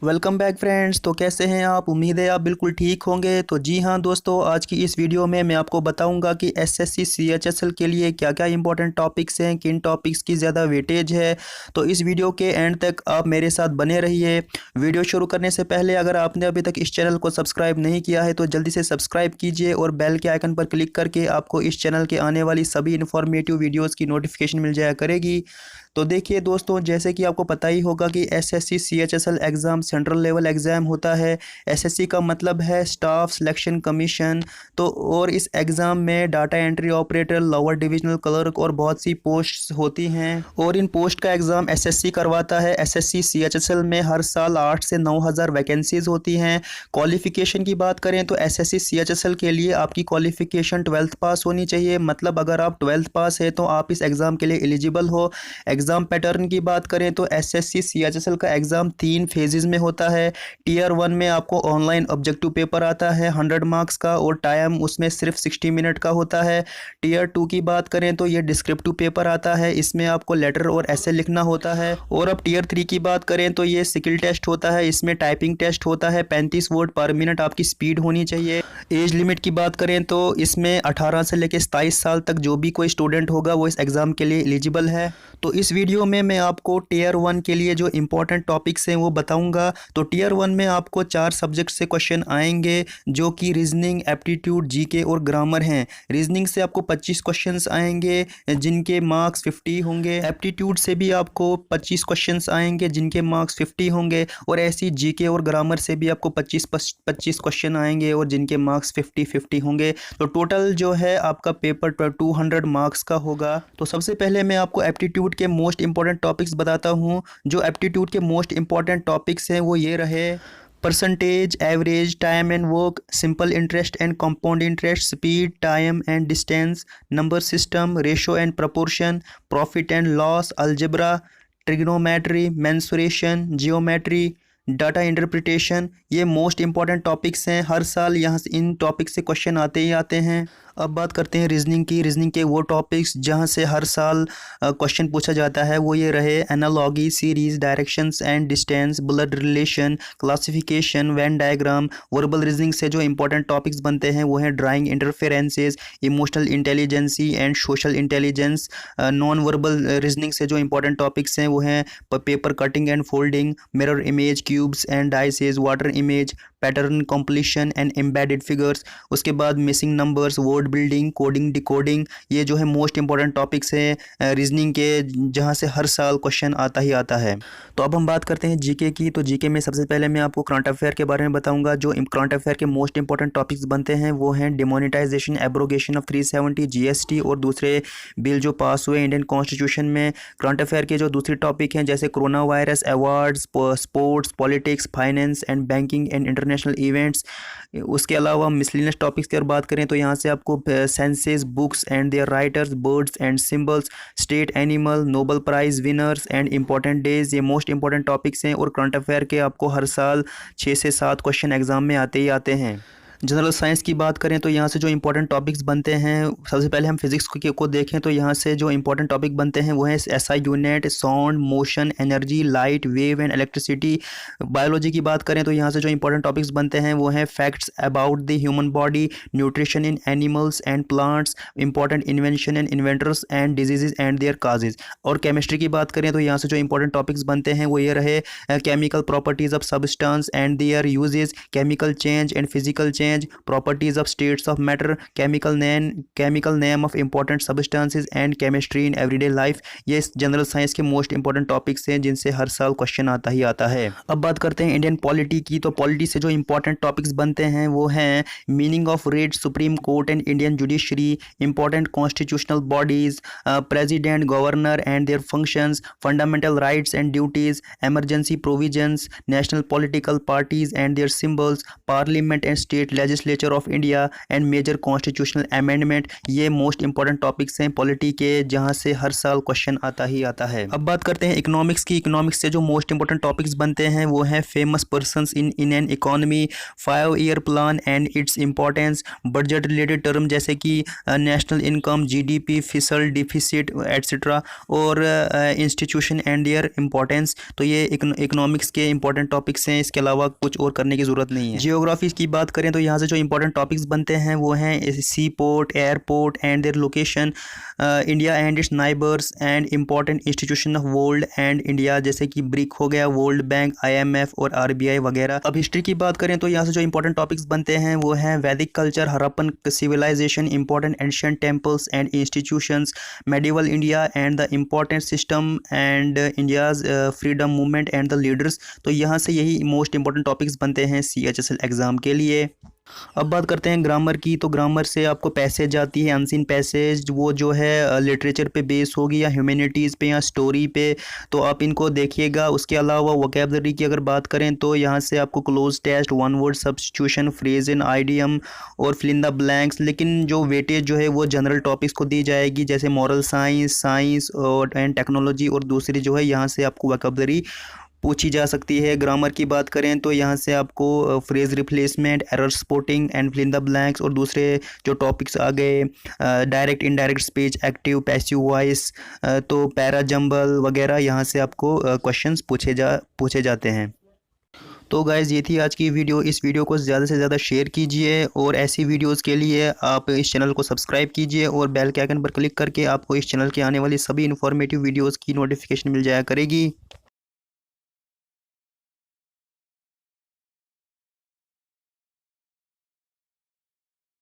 Welcome back friends. तो कैसे हैं आप? उम्मीद है आप बिल्कुल ठीक होंगे। तो जी हाँ दोस्तों, आज की इस वीडियो में मैं आपको बताऊंगा कि एसएससी सीएचएसएल के लिए क्या क्या इंपॉर्टेंट टॉपिक्स हैं, किन टॉपिक्स की ज़्यादा वेटेज है। तो इस वीडियो के एंड तक आप मेरे साथ बने रहिए। वीडियो शुरू करने से पहले अगर आपने अभी तक इस चैनल को सब्सक्राइब नहीं किया है तो जल्दी से सब्सक्राइब कीजिए और बेल के आइकन पर क्लिक करके आपको इस चैनल के आने वाली सभी इन्फॉर्मेटिव वीडियोज़ की नोटिफिकेशन मिल जाया करेगी। तो देखिए दोस्तों, जैसे कि आपको पता ही होगा कि SSC CHSL exam central level exam होता है। एसएससी का मतलब है स्टाफ सिलेक्शन कमीशन। तो और इस एग्ज़ाम में data entry operator, lower divisional clerk और बहुत सी पोस्ट्स होती हैं और इन पोस्ट का एग्ज़ाम एसएससी करवाता है। एसएससी सीएचएसएल में हर साल 8 से 9,000 वैकेंसीज़ होती हैं। क्वालिफ़िकेशन की बात करें तो एसएससी सीएचएसएल के लिए आपकी क्वालिफ़िकेशन 12th पास होनी चाहिए। मतलब अगर आप 12th पास है तो आप इस एग्ज़ाम के लिए एलिजिबल हो। एग्ज़ाम पैटर्न की बात करें तो एसएससी सीएचएसएल का एग्ज़ाम 3 फेजेस में होता है। टीयर 1 में आपको ऑनलाइन ऑब्जेक्टिव पेपर आता है 100 मार्क्स का और टाइम उसमें सिर्फ 60 मिनट का होता है। टीयर 2 की बात करें तो ये डिस्क्रिप्टिव पेपर आता है, इसमें आपको लेटर और ऐसे लिखना होता है। और अब टीयर 3 की बात करें तो ये स्किल टेस्ट होता है, इसमें टाइपिंग टेस्ट होता है। 35 वर्ड पर मिनट आपकी स्पीड होनी चाहिए। एज लिमिट की बात करें तो इसमें 18 से लेकर 27 साल तक जो भी कोई स्टूडेंट होगा वो इस एग्ज़ाम के लिए एलिजिबल है। तो इस वीडियो में मैं आपको टीयर 1 के लिए जो इंपॉर्टेंट टॉपिक्स हैं वो बताऊंगा। तो टीयर 1 में आपको 4 सब्जेक्ट से क्वेश्चन आएंगे जो कि रीजनिंग, एप्टीट्यूड, जीके और ग्रामर हैं। रीजनिंग से आपको 25 क्वेश्चंस आएंगे जिनके मार्क्स 50 होंगे। एप्टीट्यूड से भी आपको 25 क्वेश्चंस आएंगे जिनके मार्क्स 50 होंगे और ऐसी जीके और ग्रामर से भी आपको 25 क्वेश्चन आएंगे और जिनके मार्क्स 50 होंगे। तो टोटल जो है आपका पेपर 200 मार्क्स का होगा। तो सबसे पहले मैं आपको एप्टीट्यूड के मोस्ट इंपॉर्टेंट टॉपिक्स बताता हूँ। जो एप्टीट्यूड के मोस्ट इंपॉर्टेंट टॉपिक्स हैं वो ये रहे: percentage, average, time and work, simple interest and compound interest, speed, time and distance, number system, ratio and proportion, profit and loss, algebra, trigonometry, mensuration, geometry, data interpretation. ये most important topics हैं। हर साल यहाँ से इन topic से question आते ही आते हैं। अब बात करते हैं रीजनिंग की। रीजनिंग के वो टॉपिक्स जहाँ से हर साल क्वेश्चन पूछा जाता है वो ये रहे: analogy, series, directions and distance, blood relation, classification, Venn diagram. Verbal reasoning से जो इंपॉर्टेंट टॉपिक्स बनते हैं वो हैं drawing interferences, emotional intelligence and social intelligence. Non verbal reasoning से जो इंपॉर्टेंट टॉपिक्स हैं वो हैं paper cutting and folding, mirror image, cubes and dices, water image, pattern completion and embedded figures. उसके बाद missing numbers, word building, coding, decoding. ये जो है मोस्ट इंपॉर्टेंट टॉपिक्स हैं रीजनिंग के, जहाँ से हर साल क्वेश्चन आता ही आता है। तो अब हम बात करते हैं जीके की। तो जीके में सबसे पहले मैं आपको करंट अफेयर के बारे में बताऊंगा। जो करंट अफेयर के मोस्ट इंपॉर्टेंट टॉपिक्स बनते हैं वो हैं डिमोनेटाइजेशन, एब्रोगेशन ऑफ 370, जीएसटी और दूसरे बिल जो पास हुए इंडियन कॉन्स्टिट्यूशन में। करंट अफेयर के जो दूसरे टॉपिक हैं जैसे corona virus, awards, sports, politics, finance and banking and international events. उसके अलावा मिसलिनियस टॉपिक्स की अगर बात करें तो यहाँ से आपको senses, books and their writers, birds and symbols, state animal, Nobel prize winners and important days. ये मोस्ट इंपॉर्टेंट टॉपिक्स हैं और करंट अफेयर के आपको हर साल 6 से 7 क्वेश्चन एग्जाम में आते ही आते हैं। जनरल साइंस की बात करें तो यहाँ से जो इंपॉर्टेंट टॉपिक्स बनते हैं, सबसे पहले हम फिजिक्स को देखें तो यहाँ से जो इंपॉर्टेंट टॉपिक बनते हैं वो है SI unit, sound, motion, energy, light, wave and electricity. Biology की बात करें तो यहाँ से जो इंपॉर्टेंट टॉपिक्स बनते हैं वो हैं facts about the human body, nutrition in animals and plants, important invention and inventors and diseases and their causes. और केमिस्ट्री की बात करें तो यहाँ से जो इंपॉर्टेंट टॉपिक्स बनते हैं वो ये रहे: chemical properties of substance and their uses, chemical change and physical change, properties of states of matter, chemical name of important substances and chemistry in everyday life। ये जनरल साइंस के most important topics हैं जिनसे हर साल question आता ही आता है। अब बात करते हैं इंडियन पॉलिटी की। तो पॉलिटी से जो इंपॉर्टेंट टॉपिक्स बनते हैं वो हैं meaning of writ, supreme court and Indian judiciary, important constitutional bodies, president, governor and their functions, fundamental rights and duties, emergency provisions, national political parties and their symbols, parliament and state legislature of India and major constitutional amendment. ये most important topics हैं polity के, जहाँ से हर साल question आता ही आता है। अब बात करते हैं इकोनॉमिक्स की। इकोनॉमिक्स से जो मोस्ट इंपॉर्टेंट टॉपिक्स बनते हैं वो हैं famous persons in an economy, 5 year plan and its importance, budget related term जैसे कि national income, GDP, fiscal deficit etcetera, और इंस्टीट्यूशन एंड देयर इंपॉर्टेंस। तो ये इकोनॉमिक्स के इंपॉर्टेंट टॉपिक्स हैं, इसके अलावा कुछ और करने की ज़रूरत नहीं है। जियोग्राफी की बात करें तो यहाँ से जो इंपॉर्टेंट टॉपिक्स बनते हैं वो हैं sea port, airport and their location, India and its neighbours and important institution of world and India, जैसे कि ब्रिक हो गया, वर्ल्ड बैंक, IMF और RBI वगैरह। अब हिस्ट्री की बात करें तो यहाँ से जो इंपॉर्टेंट टॉपिक्स बनते हैं वो हैं Vedic culture, Harappan civilisation, important ancient temples and institutions, medieval India and the important system and India's freedom movement and the leaders. तो यहाँ से यही मोस्ट इंपॉर्टेंट टॉपिक्स बनते हैं CHSL एग्ज़ाम के लिए। अब बात करते हैं ग्रामर की। तो ग्रामर से आपको पैसेज आती है, अनसीन पैसेज, वो जो है लिटरेचर पे बेस होगी या ह्यूमैनिटीज़ पे या स्टोरी पे, तो आप इनको देखिएगा। उसके अलावा वोकैबलरी की अगर बात करें तो यहाँ से आपको cloze test, one word substitution, phrase in idiom और फिल इन द ब्लैंक्स। लेकिन जो वेटेज जो है वो जनरल टॉपिक्स को दी जाएगी, जैसे मॉरल साइंस और एंड टेक्नोलॉजी, और दूसरी जो है यहाँ से आपको वोकैबलरी पूछी जा सकती है। ग्रामर की बात करें तो यहाँ से आपको phrase replacement, error spotting and fill in the blanks, और दूसरे जो टॉपिक्स आ गए direct indirect speech, active passive voice, तो पैरा जंबल वगैरह, यहाँ से आपको क्वेश्चंस पूछे जाते हैं। तो गाइज़ ये थी आज की वीडियो। इस वीडियो को ज़्यादा से ज़्यादा शेयर कीजिए और ऐसी वीडियोस के लिए आप इस चैनल को सब्सक्राइब कीजिए और बेल के आइकन पर क्लिक करके आपको इस चैनल के आने वाली सभी इन्फॉर्मेटिव वीडियोस की नोटिफिकेशन मिल जाया करेगी।